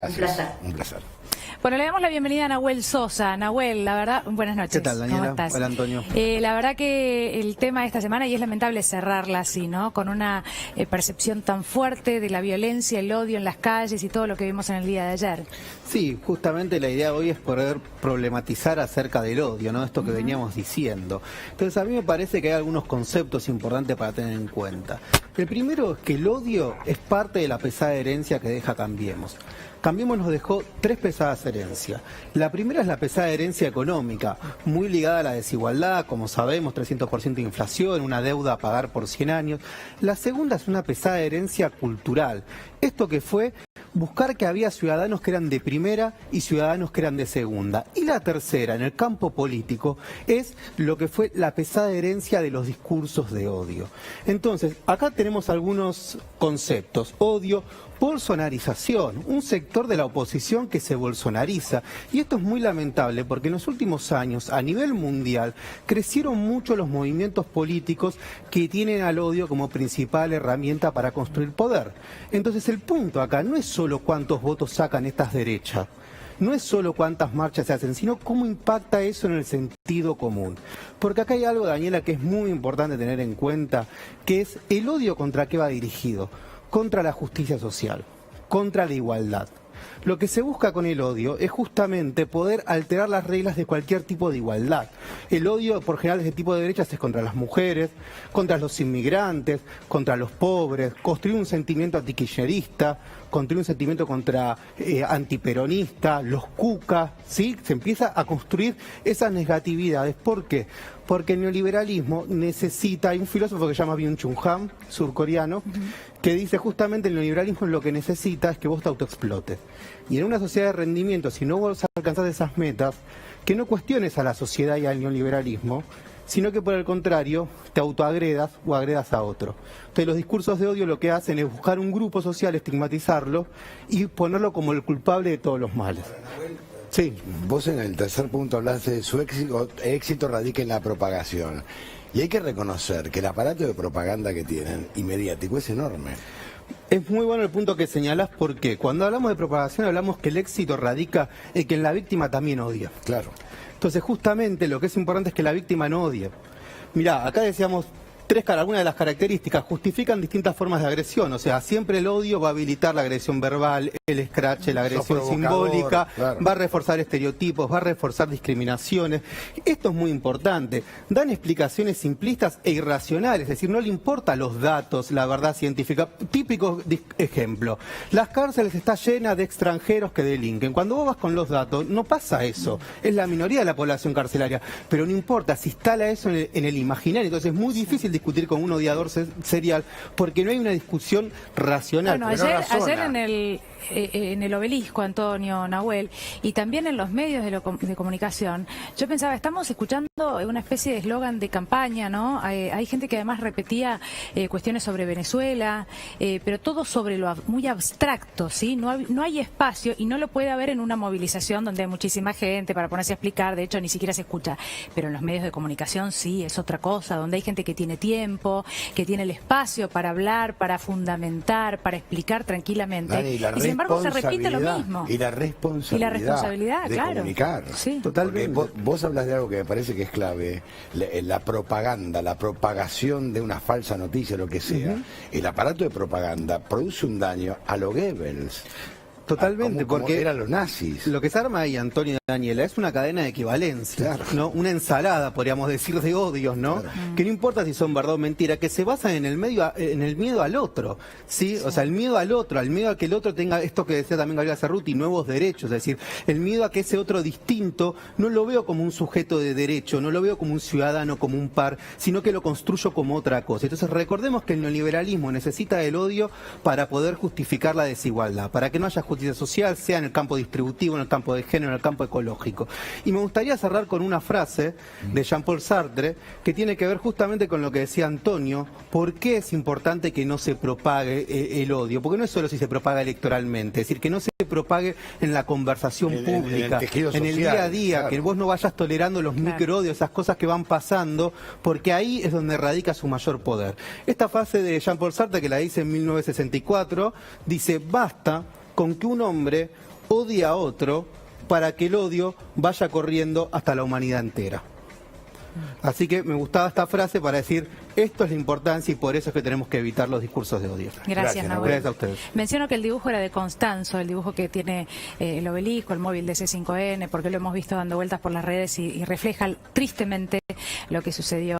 Gracias. Un placer. Bueno, le damos la bienvenida a Nahuel Sosa. Nahuel, la verdad, buenas noches. ¿Qué tal, Daniela? ¿Cómo estás? Hola, Antonio. La verdad que el tema de esta semana, y es lamentable cerrarla así, ¿no? Con una percepción tan fuerte de la violencia, el odio en las calles y todo lo que vimos en el día de ayer. Sí, justamente la idea hoy es poder problematizar acerca del odio, ¿no? Esto que veníamos diciendo. Entonces, a mí me parece que hay algunos conceptos importantes para tener en cuenta. El primero es que el odio es parte de la pesada herencia que deja Cambiemos. Cambiemos nos dejó tres pesadas herencias. La primera es la pesada herencia económica, muy ligada a la desigualdad, como sabemos, 300% de inflación, una deuda a pagar por 100 años. La segunda es una pesada herencia cultural. Esto que fue buscar que había ciudadanos que eran de primera y ciudadanos que eran de segunda. Y la tercera, en el campo político, es lo que fue la pesada herencia de los discursos de odio. Entonces, acá tenemos algunos conceptos. Odio, bolsonarización, un sector de la oposición que se bolsonariza. Y esto es muy lamentable porque en los últimos años, a nivel mundial, crecieron mucho los movimientos políticos que tienen al odio como principal herramienta para construir poder. Entonces el punto acá no es solo cuántos votos sacan estas derechas, no es solo cuántas marchas se hacen, sino cómo impacta eso en el sentido común. Porque acá hay algo, Daniela, que es muy importante tener en cuenta, que es el odio contra qué va dirigido. Contra la justicia social, contra la igualdad. Lo que se busca con el odio es justamente poder alterar las reglas de cualquier tipo de igualdad. El odio, por general, de este tipo de derechas es contra las mujeres, contra los inmigrantes, contra los pobres, construir un sentimiento antikirchnerista, construir un sentimiento antiperonista, los cucas, ¿sí? Se empieza a construir esas negatividades. ¿Por qué? Porque el neoliberalismo necesita, hay un filósofo que se llama Byung-Chul Han, surcoreano, que dice justamente el neoliberalismo lo que necesita es que vos te autoexplotes. Y en una sociedad de rendimiento, si no vos alcanzás esas metas, que no cuestiones a la sociedad y al neoliberalismo, sino que por el contrario te autoagredas o agredas a otro. Entonces los discursos de odio lo que hacen es buscar un grupo social, estigmatizarlo y ponerlo como el culpable de todos los males. Sí. Vos en el tercer punto hablaste de su éxito radica en la propagación. Y hay que reconocer que el aparato de propaganda que tienen y mediático es enorme. Es muy bueno el punto que señalás porque cuando hablamos de propagación hablamos que el éxito radica en que la víctima también odia. Claro. Entonces justamente lo que es importante es que la víctima no odie. Mirá, acá decíamos algunas de las características justifican distintas formas de agresión, o sea, siempre el odio va a habilitar la agresión verbal, el escrache, la agresión simbólica, claro. Va a reforzar estereotipos, va a reforzar discriminaciones. Esto es muy importante. Dan explicaciones simplistas e irracionales, es decir, no le importan los datos, la verdad científica. Típico ejemplo, las cárceles están llenas de extranjeros que delinquen. Cuando vos vas con los datos, no pasa eso. Es la minoría de la población carcelaria, pero no importa, se instala eso en el imaginario, entonces es muy difícil discutir con un odiador serial porque no hay una discusión racional. Bueno, ayer en el Obelisco, Antonio, Nahuel, y también en los medios de comunicación, yo pensaba, estamos escuchando una especie de eslogan de campaña, ¿no? Hay gente que además repetía cuestiones sobre Venezuela, pero todo sobre lo muy abstracto, ¿sí? No hay espacio y no lo puede haber en una movilización donde hay muchísima gente para ponerse a explicar, de hecho ni siquiera se escucha, pero en los medios de comunicación sí, es otra cosa, donde hay gente que tiene tiempo, que tiene el espacio para hablar, para fundamentar, para explicar tranquilamente. Dani, y sin embargo se repite lo mismo. Y la responsabilidad, de claro. Comunicar. Sí. Totalmente. Vos hablas de algo que me parece que es clave, la propaganda, la propagación de una falsa noticia, lo que sea. El aparato de propaganda produce un daño a lo Goebbels. Totalmente, porque eran los nazis. Lo que se arma ahí, Antonio y Daniela, es una cadena de equivalencia, claro. ¿no? Una ensalada, podríamos decir, de odios, ¿no? Claro. Que no importa si son verdad o mentira, que se basan en el miedo al otro, ¿sí? O sea, el miedo al otro, al miedo a que el otro tenga esto que decía también Gabriela Cerruti, nuevos derechos, es decir, el miedo a que ese otro distinto no lo veo como un sujeto de derecho, no lo veo como un ciudadano, como un par, sino que lo construyo como otra cosa. Entonces recordemos que el neoliberalismo necesita el odio para poder justificar la desigualdad, para que no haya justicia social, sea en el campo distributivo, en el campo de género, en el campo ecológico. Y me gustaría cerrar con una frase de Jean-Paul Sartre que tiene que ver justamente con lo que decía Antonio, por qué es importante que no se propague el odio, porque no es solo si se propaga electoralmente, es decir, que no se propague en la conversación pública, en el día a día, claro. Que vos no vayas tolerando los microodios, esas cosas que van pasando, porque ahí es donde radica su mayor poder. Esta frase de Jean-Paul Sartre, que la dice en 1964, dice, basta con que un hombre odie a otro para que el odio vaya corriendo hasta la humanidad entera. Así que me gustaba esta frase para decir, esto es la importancia y por eso es que tenemos que evitar los discursos de odio. Gracias, Nahuel. Gracias a ustedes. Menciono que el dibujo era de Constanzo, el dibujo que tiene el obelisco, el móvil de C5N, porque lo hemos visto dando vueltas por las redes y refleja tristemente lo que sucedió